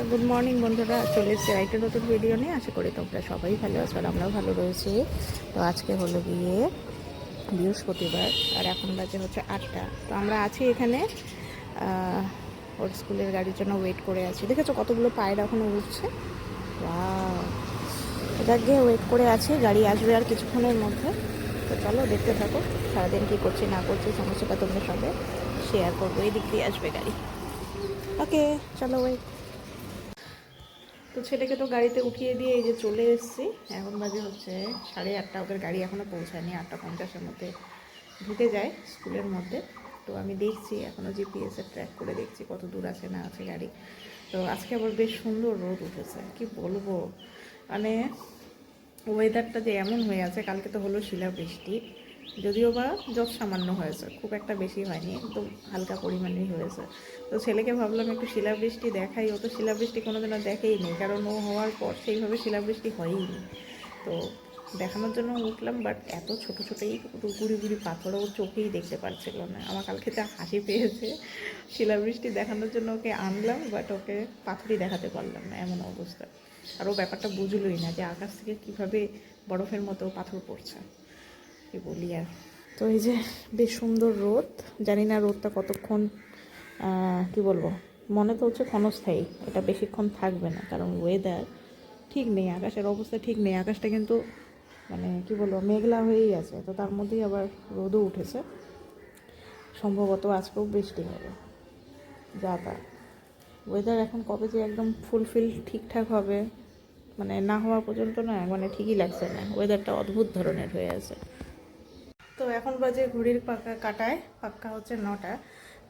তো good morning বন্ধুরা, চলে এসেছি একটা নতুন ভিডিও নিয়ে। আশা করি তোমরা সবাই ভালো আছো আর আমরাও ভালো রয়েছি। তো আজকে হলো গিয়ে বৃহস্পতিবার আর এখন বাজে হচ্ছে 8টা। তো আমরা আছি এখানে ওর স্কুলের গাড়ির জন্য ওয়েট করে আছি। দেখেছো কতগুলো পায়রা এখনও উঠছে। যাক গিয়ে ওয়েট করে আছি, গাড়ি আসবে আর কিছুক্ষণের মধ্যে। তো চলো দেখতে থাকো সারাদিন কী করছি না করছি, সমস্যাটা তোমরা সঙ্গে শেয়ার করবো। এই দিক দিয়ে আসবে গাড়ি। ওকে চলো ওয়েট। তো ছেলেকে তো গাড়িতে উঠিয়ে দিয়ে এই যে চলে এসেছি। এখন বাজে হচ্ছে 8:30। ওদের গাড়ি এখনও পৌঁছায়নি, 8:50-এর মধ্যে ঢুকে যায় স্কুলের মধ্যে। তো আমি দেখছি এখনও জিপিএসের ট্র্যাক করে দেখছি কত দূর আছে না আছে গাড়ি। তো আজকে আবার বেশ সুন্দর রোদ উঠেছে, কি বলবো। মানে ওয়েদারটা যে এমন হয়ে আছে, কালকে তো হলো শিলাবৃষ্টি, যদিও বা যত সামান্য হয়েছে, খুব একটা বেশি হয়নি, একদম হালকা পরিমাণেই হয়েছে। তো ছেলেকে ভাবলাম একটু শিলাবৃষ্টি দেখাই। ও তো শিলাবৃষ্টি কোনোদিনও দেখেই নেই, কারণ ও হওয়ার পর সেইভাবে শিলাবৃষ্টি হয়ই নি। তো দেখানোর জন্য উঠলাম, বাট এত ছোটো ছোটোই গুড়ি গুড়ি পাথর ওর চোখেই দেখতে পারছিল না। আমার কালকে যা হাসি পেয়েছে, শিলাবৃষ্টি দেখানোর জন্য ওকে আনলাম, বাট ওকে পাথরই দেখাতে পারলাম না, এমন অবস্থা। আর ও ব্যাপারটা বুঝলোই না যে আকাশ থেকে কীভাবে বরফের মতো পাথর পড়ছে, কি বলি আর। তো এই যে বেশ সুন্দর রোদ, জানি না রোদটা কতক্ষণ কি বলবো, মনে তো হচ্ছে ক্ষণস্থায়ী, এটা বেশিক্ষণ থাকবে না, কারণ ওয়েদার ঠিক নেই, আকাশের অবস্থা ঠিক নেই। আকাশটা কিন্তু মানে কি বলবো মেঘলা হয়েই আছে, তো তার মধ্যেই আবার রোদও উঠেছে। সম্ভবত আজকেও বৃষ্টি হবে, যা তা ওয়েদার এখন কবে যে একদম ফুলফিল ঠিকঠাক হবে, মানে না হওয়া পর্যন্ত না, মানে ঠিকই লাগছে না, ওয়েদারটা অদ্ভুত ধরনের হয়ে আছে। তো এখন বাজে ঘড়ির কাটায় পাক্কা হচ্ছে 9টা।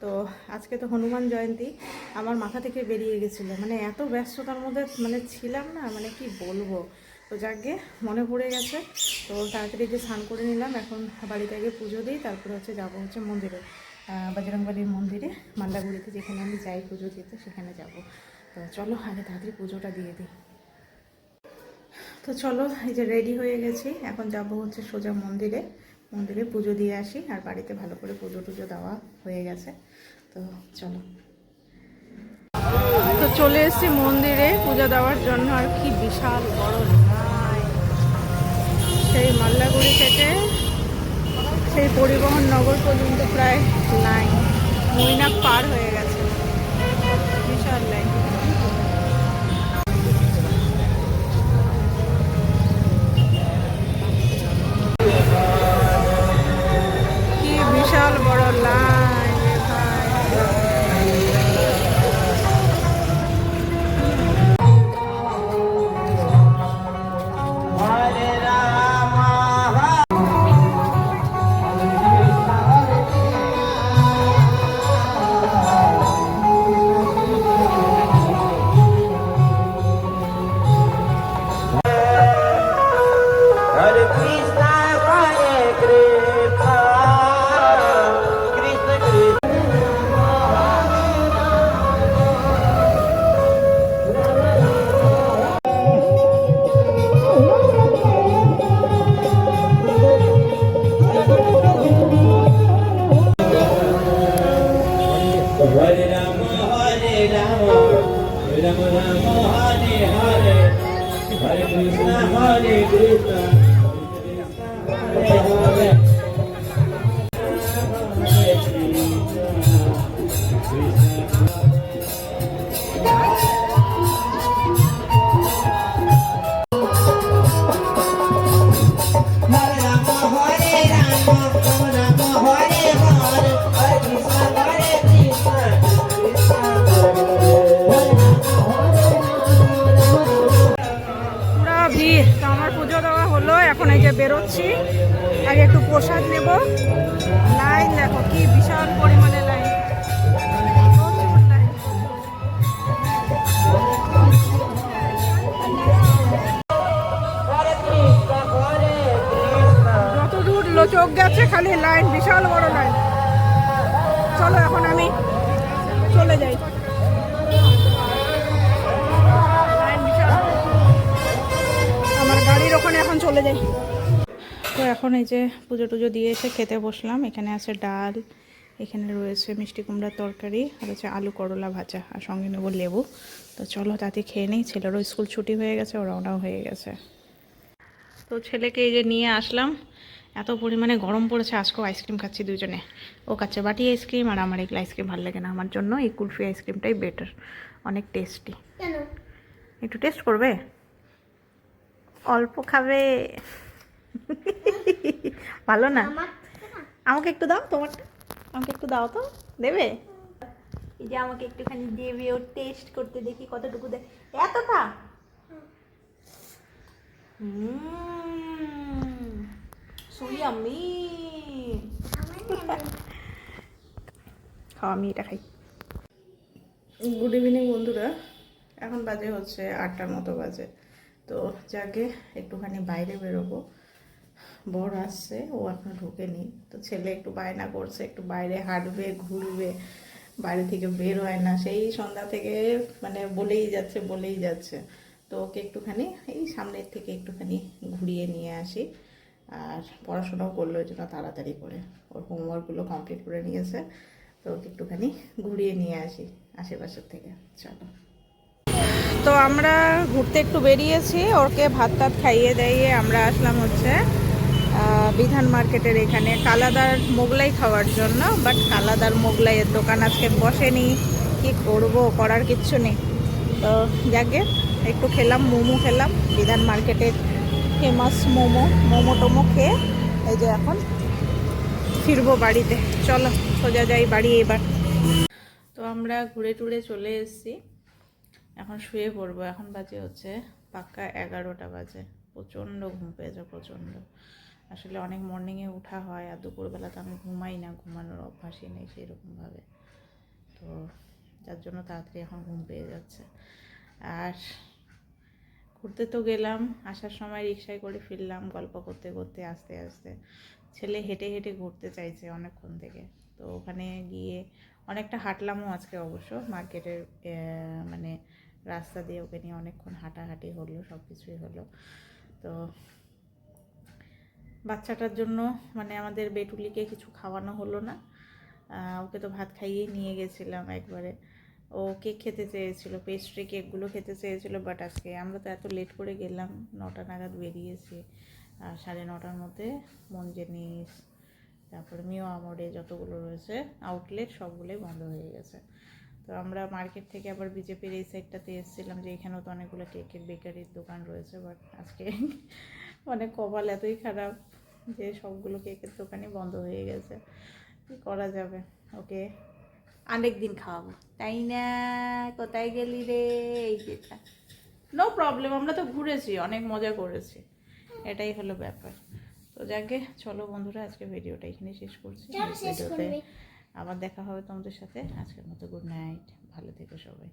তো আজকে তো হনুমান জয়ন্তী, আমার মাথা থেকে বেরিয়ে গেছিলো, মানে এত ব্যস্ততার মধ্যে মানে ছিলাম না, মানে কি বলবো। তো যাকে মনে পড়ে গেছে, তো তাড়াতাড়ি যে স্নান করে নিলাম। এখন বাড়িতে আগে পুজো দিই, তারপরে হচ্ছে যাবো হচ্ছে মন্দিরে, বজরংবলীর মন্দিরে, মান্দাগুড়িতে যেখানে আমি যাই পুজো দিতে, সেখানে যাব। তো চলো আগে তাড়াতাড়ি পুজোটা দিয়ে দিই। তো চলো এই যে রেডি হয়ে গেছি, এখন যাব হচ্ছে সোজা মন্দিরে, মন্দিরে পুজো দিয়ে আসি। আর বাড়িতে ভালো করে পুজো টুজো দেওয়া হয়ে গেছে, তো চলো। তো চলে এসেছি মন্দিরে পুজো দেওয়ার জন্য। আর কি বিশাল বড় লাইন, সেই মাল্লাগুড়ি থেকে সেই পরিবহন নগর পর্যন্ত প্রায় লাইন, মৈনাক পার হয়ে গেছে, বিশাল লাইন। বিশাল বড় লাইন বেরোচ্ছি। আগে একটু প্রসাদ নেব। লাইন দেখো কি বিশাল পরিমাণে লাইন, যত দূর চোখ গেছে খালি লাইন, বিশাল বড় লাইন। চলো এখন আমি চলে যাই, আমার গাড়ির ওখানে এখন চলে যাই। তো এখন এই যে পুজো টুজো দিয়ে এসে খেতে বসলাম। এখানে আছে ডাল, এখানে রয়েছে মিষ্টি কুমড়ার তরকারি আর হচ্ছে আলু করলা ভাজা আর সঙ্গে নেবো লেবু। তো চলো তাতে খেয়ে নিই, ছেলেরও স্কুল ছুটি হয়ে গেছে, ও রওনাও হয়ে গেছে। তো ছেলেকে এই যে নিয়ে আসলাম, এত পরিমাণে গরম পড়েছে, আজকেও আইসক্রিম খাচ্ছি দুজনে। ও খাচ্ছে বাটি আইসক্রিম আর আমার এগুলো আইসক্রিম ভালো লাগে না, আমার জন্য এই কুলফি আইসক্রিমটাই বেটার, অনেক টেস্টি। একটু টেস্ট করবে? অল্প খাবে। ভালো না? আমাকে একটু দাও তোমারটা, আমাকে একটু দাও তো, দেবে? এই যে আমাকে একটুখানি দেবে, ও টেস্ট করতে, দেখি কতটুকু দেয়। এতটা? সুইয়ামি। খাও, আমি এটা খাই। গুড ইভিনিং বন্ধুরা, এখন বাজে হচ্ছে 8টার মতো বাজে। তো যাকে একটুখানি বাইরে বেরোবো, বর আসছে, ও এখনো ঢোকেনি। তো ছেলে একটু বায়না করছে, একটু বাইরে হাঁটবে ঘুরবে, বাড়ি থেকে বের হয় না সেই সন্ধ্যা থেকে, মানে বলেই যাচ্ছে বলেই যাচ্ছে। তো ওকে একটুখানি এই সামনের থেকে একটুখানি ঘুরিয়ে নিয়ে আসি। আর পড়াশোনাও করলো ওই জন্য তাড়াতাড়ি করে, ওর হোমওয়ার্কগুলো কমপ্লিট করে নিয়েছে। তো ওকে একটুখানি ঘুরিয়ে নিয়ে আসি আশেপাশের থেকে। চলো। তো আমরা ঘুরতে একটু বেরিয়েছি, ওকে ভাত টাত খাইয়ে দাইয়ে আমরা আসলাম হচ্ছে বিধান মার্কেটের এখানে কালাদার মোগলাই খাওয়ার জন্য। বাট কালাদার মোগলাইয়ের দোকান আজকে বসেনি, কি করব, করার কিচ্ছু নেই। তো যাকে একটু খেলাম, মোমো খেলাম, বিধান মার্কেটের ফেমাস মোমো, মোমো টোমো খেয়ে এই যে এখন ফিরবো বাড়িতে। চলো সোজা যাই বাড়ি এবার। তো আমরা ঘুরে টুরে চলে এসেছি, এখন শুয়ে পড়বো। এখন বাজে হচ্ছে পাক্কা 11টা বাজে। প্রচণ্ড ঘুম পেয়েছে, প্রচণ্ড। আসলে অনেক মর্নিংয়ে ওঠা হয়, আর দুপুরবেলা তো আমি ঘুমাই না, ঘুমানোর অভ্যাসই নেই সেরকমভাবে। তো যার জন্য তাড়াতাড়ি এখন ঘুম পেয়ে যাচ্ছে। আর ঘুরতে তো গেলাম, আসার সময় রিক্সায় করে ফিরলাম গল্প করতে করতে আস্তে আস্তে। ছেলে হেঁটে হেঁটে ঘুরতে চাইছে অনেকক্ষণ থেকে। তো ওখানে গিয়ে অনেকটা হাঁটলামও আজকে অবশ্য, মার্কেটের মানে রাস্তা দিয়ে ওকে নিয়ে অনেকক্ষণ হাঁটাহাঁটি হলো, সব কিছুই হলো। তো বাচ্চাটার জন্য মানে আমাদের বেটুলিকে কিছু খাওয়ানো হলো না, ওকে তো ভাত খাইয়েই নিয়ে গেছিলাম একবারে। ও কেক খেতে চেয়েছিল, পেস্ট্রি কেকগুলো খেতে চেয়েছিল। বাট আজকে আমরা তো এত লেট করে গেলাম, 9টা নাগাদ বেরিয়েছি, আর 9:30টার মধ্যে মনজেনিস, তারপরে মিও আমোরে যতগুলো রয়েছে আউটলেট সবগুলোই বন্ধ হয়ে গেছে। তো আমরা মার্কেট থেকে আবার বিজেপির এই সাইডটাতে এসেছিলাম, যে এখানেও তো অনেকগুলো কেকের বেকারির দোকান রয়েছে। বাট আজকে মানে কপাল এতই খারাপ যে সবগুলো কেকের দোকানই বন্ধ হয়ে গেছে। কী করা যাবে, ওকে অনেক দিন খাওয়াবো, তাই না? কোথায় গেলি রে? এই যেটা নো প্রবলেম, আমরা তো ঘুরেছি, অনেক মজা করেছি, এটাই হলো ব্যাপার। তো যাকে চলো বন্ধুরা, আজকে ভিডিওটা এখানে শেষ করছি। ভিডিওতে আবার দেখা হবে তোমাদের সাথে। আজকের মতো গুড নাইট, ভালো থেকো সবাই।